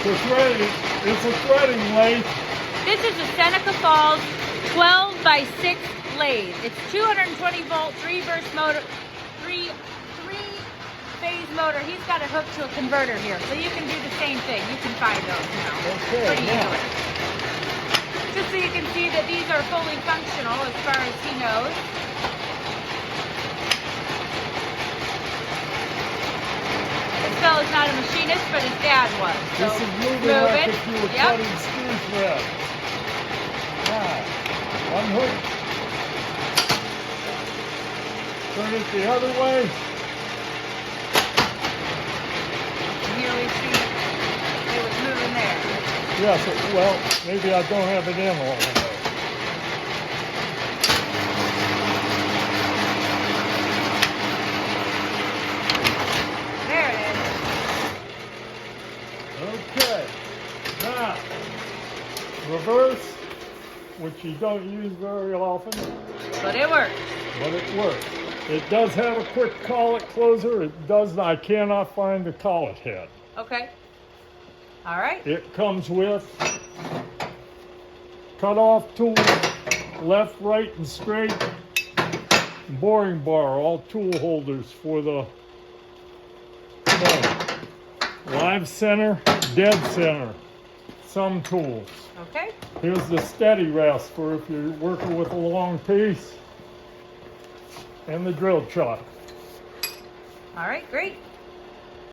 It's ready. It's a threading lathe. This is a Seneca Falls 12 by 6 lathe. It's 220 volt, 3-burst motor, three-phase motor. He's got it hooked to a converter here, so you can do the same thing. You can find those now. Okay, Pretty now. easily. Just so you can see that these are fully functional as far as he knows. This fellow's not a machinist, but his dad was. So This is moving move like it. if you were Yep. cutting screw thread. Now, unhook. Turn it the other way. Here we see it was moving there. Yes, well, maybe I don't have it in long enough. There it is. Okay, now, reverse, which you don't use very often, But it works. but it works. It does have a quick collet closer. It does, I cannot find the collet head. Okay. All right. It comes with cut-off tool, left, right, and straight, boring bar, all tool holders for the live center, dead center, some tools. Okay. Here's the steady rest for if you're working with a long piece, and the drill chuck. All right. Great.